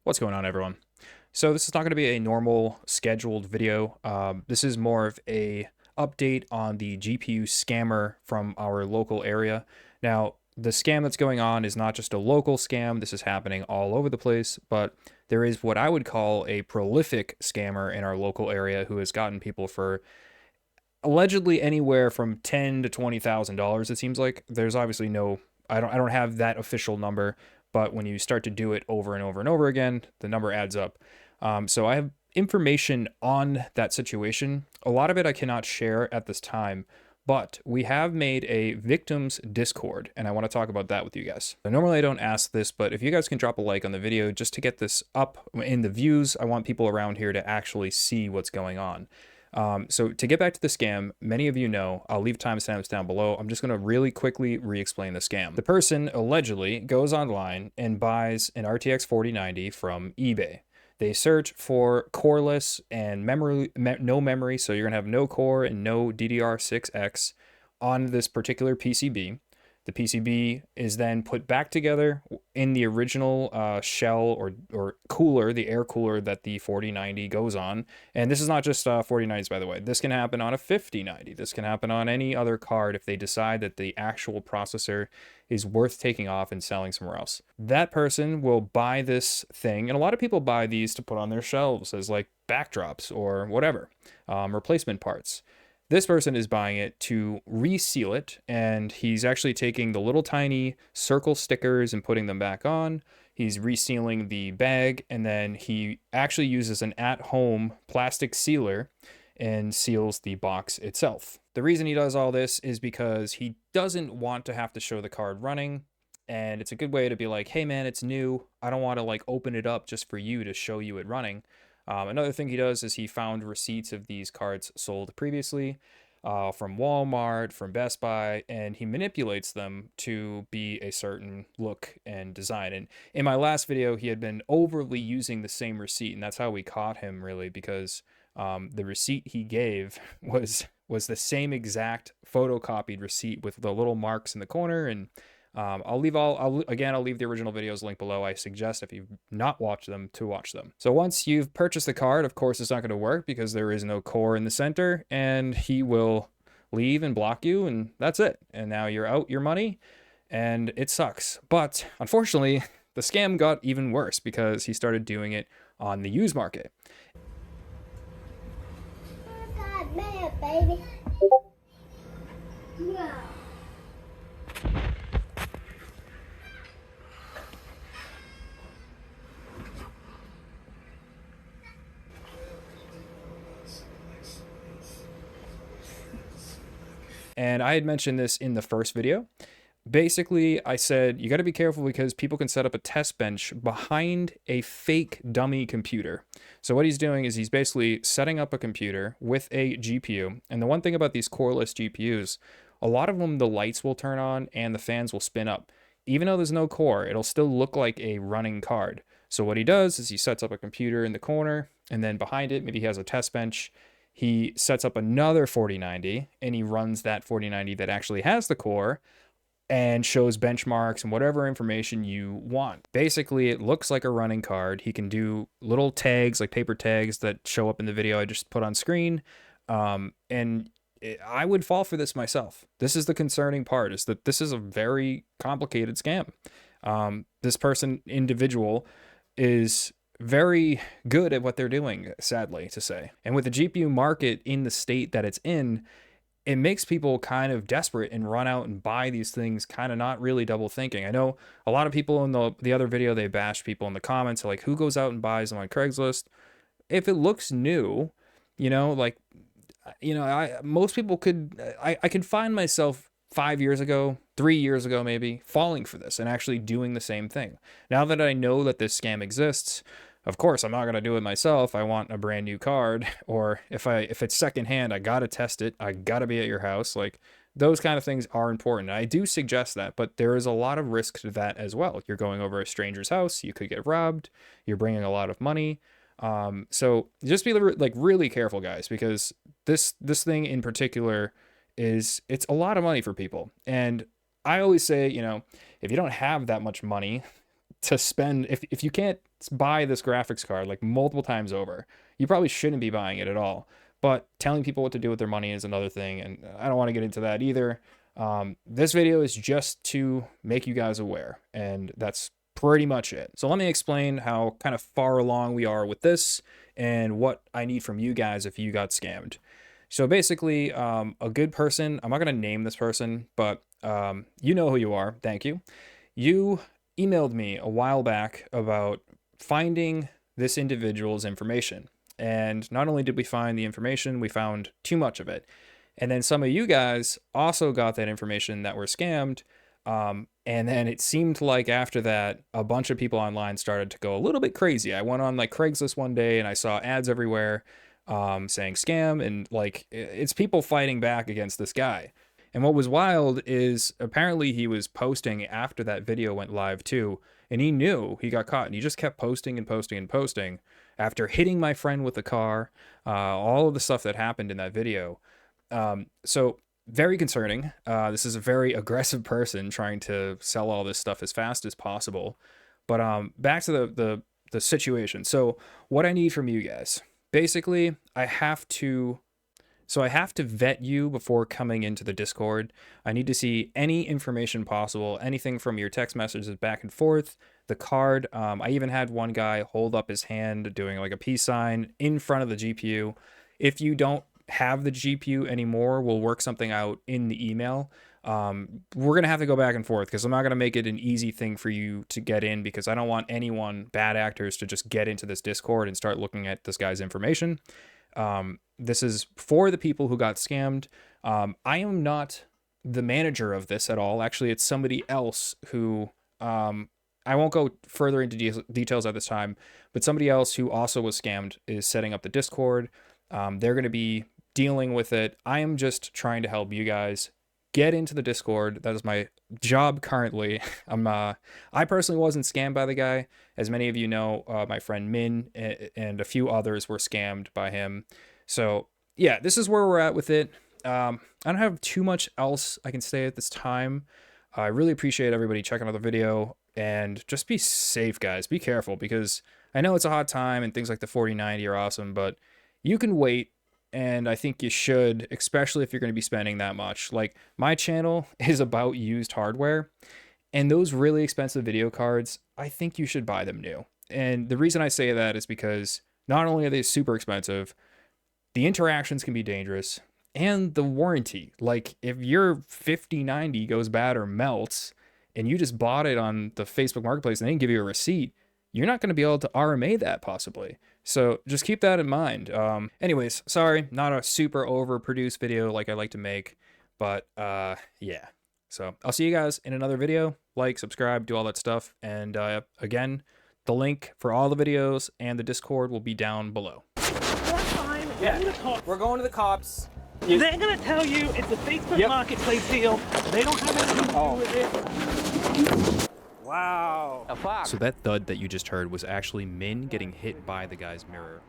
What's going on, everyone? So this is not going to be a normal scheduled video. This is more of a update on the GPU scammer from our local area. Now, the scam that's going on is not just a local scam. This is happening all over the place, but there is what I would call a prolific scammer in our local area who has gotten people for allegedly anywhere from $10,000 to $20,000. It seems like there's obviously no, I don't have that official number, but when you start to do it over and over and over again, the number adds up. So I have information on that situation. A lot of it I cannot share at this time, but we have made a victims Discord, and I want to talk about that with you guys. So normally I don't ask this, but if you guys can drop a like on the video just to get this up in the views, I want people around here to actually see what's going on. So to get back to the scam, many of you know, I'll leave timestamps down below. I'm just going to really quickly re-explain the scam. The person allegedly goes online and buys an RTX 4090 from eBay. They search for coreless and no memory, so you're going to have no core and no DDR6X on this particular PCB. The PCB is then put back together in the original shell or cooler, the air cooler that the 4090 goes on. And this is not just 4090s, by the way. This can happen on a 5090. This can happen on any other card if they decide that the actual processor is worth taking off and selling somewhere else. That person will buy this thing, and a lot of people buy these to put on their shelves as like backdrops or whatever, replacement parts. This person is buying it to reseal it, and he's actually taking the little tiny circle stickers and putting them back on. He's resealing the bag, and then he actually uses an at-home plastic sealer and seals the box itself. The reason he does all this is because he doesn't want to have to show the card running, and it's a good way to be like, hey man, it's new. I don't want to like open it up just for you to show you it running. Another thing he does is he found receipts of these cards sold previously from Walmart, from Best Buy, and he manipulates them to be a certain look and design. And in my last video, he had been overly using the same receipt, and that's how we caught him, really, because the receipt he gave was the same exact photocopied receipt with the little marks in the corner. And I'll leave the original videos linked below. I suggest if you've not watched them to watch them. So once you've purchased the card, of course, it's not going to work because there is no core in the center, and he will leave and block you, and that's it. And now you're out your money, and it sucks. But unfortunately, the scam got even worse because he started doing it on the used market. Oh God, man, baby. Yeah. And I had mentioned this in the first video. Basically, I said, you got to be careful because people can set up a test bench behind a fake dummy computer. So what he's doing is he's basically setting up a computer with a GPU. And the one thing about these coreless GPUs, a lot of them, the lights will turn on and the fans will spin up. Even though there's no core, it'll still look like a running card. So what he does is he sets up a computer in the corner, and then behind it, maybe he has a test bench. He sets up another 4090, and he runs that 4090 that actually has the core and shows benchmarks and whatever information you want. Basically, it looks like a running card. He can do little tags, like paper tags that show up in the video I just put on screen. I would fall for this myself. This is the concerning part, is that this is a very complicated scam. This individual is very good at what they're doing, sadly to say. And with the GPU market in the state that it's in, it makes people kind of desperate and run out and buy these things, kind of not really double thinking. I know a lot of people in the other video, they bash people in the comments, like, who goes out and buys them on Craigslist? If it looks new, like, most people I could find myself 5 years ago, 3 years ago, maybe falling for this and actually doing the same thing. Now that I know that this scam exists, of course, I'm not going to do it myself. I want a brand new card, or if it's secondhand, I got to test it. I got to be at your house. Like, those kind of things are important. I do suggest that, but there is a lot of risk to that as well. You're going over a stranger's house. You could get robbed. You're bringing a lot of money. So just be like really careful, guys, because this thing in particular it's a lot of money for people. And I always say, if you don't have that much money, to spend, if you can't buy this graphics card like multiple times over, you probably shouldn't be buying it at all. But telling people what to do with their money is another thing, and I don't want to get into that either. This video is just to make you guys aware, and that's pretty much it. So let me explain how kind of far along we are with this and what I need from you guys if you got scammed. So basically, a good person, I'm not going to name this person, but you know who you are. Thank you. You emailed me a while back about finding this individual's information. And not only did we find the information, we found too much of it. And then some of you guys also got that information that were scammed. And then it seemed like after that, a bunch of people online started to go a little bit crazy. I went on like Craigslist one day and I saw ads everywhere saying scam, and like it's people fighting back against this guy. And what was wild is apparently he was posting after that video went live too, and he knew he got caught, and he just kept posting and posting and posting after hitting my friend with the car, all of the stuff that happened in that video. So very concerning. This is a very aggressive person trying to sell all this stuff as fast as possible. But back to the situation. So what I need from you guys, basically, I have to vet you before coming into the Discord. I need to see any information possible, anything from your text messages back and forth, the card. I even had one guy hold up his hand doing like a peace sign in front of the GPU. If you don't have the GPU anymore, we'll work something out in the email. We're going to have to go back and forth because I'm not going to make it an easy thing for you to get in, because I don't want anyone, bad actors, to just get into this Discord and start looking at this guy's information. This is for the people who got scammed. I am not the manager of this at all. Actually, it's somebody else who, I won't go further into details at this time, but somebody else who also was scammed is setting up the Discord. They're going to be dealing with it. I am just trying to help you guys get into the Discord. That is my job currently. I personally wasn't scammed by the guy. As many of you know, my friend Min and a few others were scammed by him. So yeah, this is where we're at with it. I don't have too much else I can say at this time. I really appreciate everybody checking out the video, and just be safe, guys. Be careful, because I know it's a hot time and things like the 4090 are awesome, but you can wait. And I think you should, especially if you're going to be spending that much. Like, my channel is about used hardware, and those really expensive video cards, I think you should buy them new. And the reason I say that is because not only are they super expensive, the interactions can be dangerous, and the warranty. Like, if your 5090 goes bad or melts, and you just bought it on the Facebook Marketplace and they didn't give you a receipt, you're not going to be able to RMA that possibly. So just keep that in mind. Anyways, sorry, not a super overproduced video like I like to make, but yeah. So I'll see you guys in another video. Like, subscribe, do all that stuff. And again, the link for all the videos and the Discord will be down below. That's fine. Yeah. We're going to the cops. They're going to tell you it's a Facebook Marketplace deal. They don't have anything to do with it. Wow. So that thud that you just heard was actually Min getting hit by the guy's mirror.